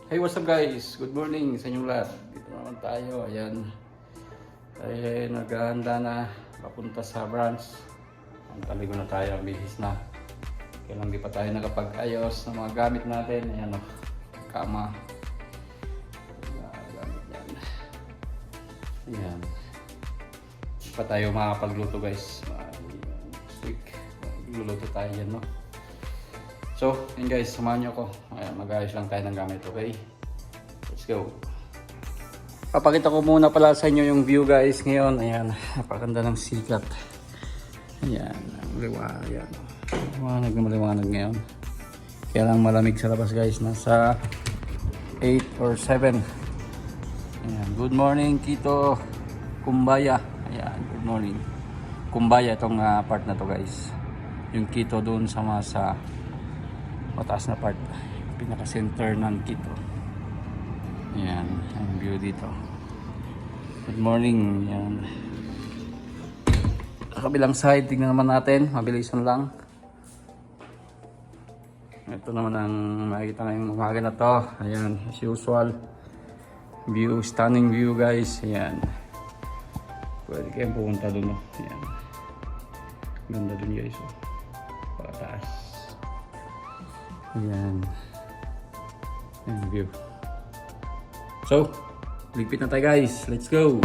Hey, what's up guys? Good morning sa inyong lahat. Dito naman tayo. Ayan. Ay, naghahanda na. Papunta sa branch. Ang taligo na tayo. Bihis na. Kaya lang di pa tayo nakapag-ayos ng mga gamit natin. Ayan o. Kama. Gamit yan. Ayan. Di pa tayo makapagluto guys. Next week. Magluluto tayo yan no. So, yun guys, samahan nyo ako. Ayan, mag-ayos lang tayo ng gamit, okay? Let's go. Papakita ko muna pala sa inyo yung view guys ngayon. Ayan, napakaganda ng sikat. Ayan, maliwanag yan. Maliwanag na maliwanag ngayon. Kaya lang malamig sa labas guys. Nasa 8 or 7. Ayan, good morning Kito Kumbaya. Ayan, good morning. Kumbaya itong part na to guys. Yung Kito doon sama sa mataas na part, pinaka center ng Kito. Ayan, ang view dito. Good morning. Ayan. Kabilang side, tignan naman natin, mabilisan lang. Ito naman ang makikita ngayong umaga na to. Ayan, as usual, view, stunning view guys. Ayan, pwede kayong pupunta dun. Ayan, ganda dun guys. Pagkataas. Ayan. Ayan view. So, ligpit na tayo guys. Let's go!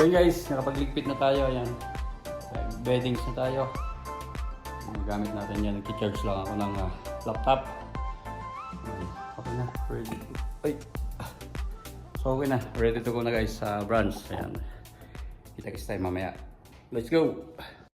So guys, nakapagligpit na tayo. Ayan, beddings na tayo. Gamit natin yan. Nag-charge lang ako ng laptop. Okay na, ready. Ay. So okay na, ready to go na guys sa branch. Ayan, kita-kits tayo mamaya. Let's go!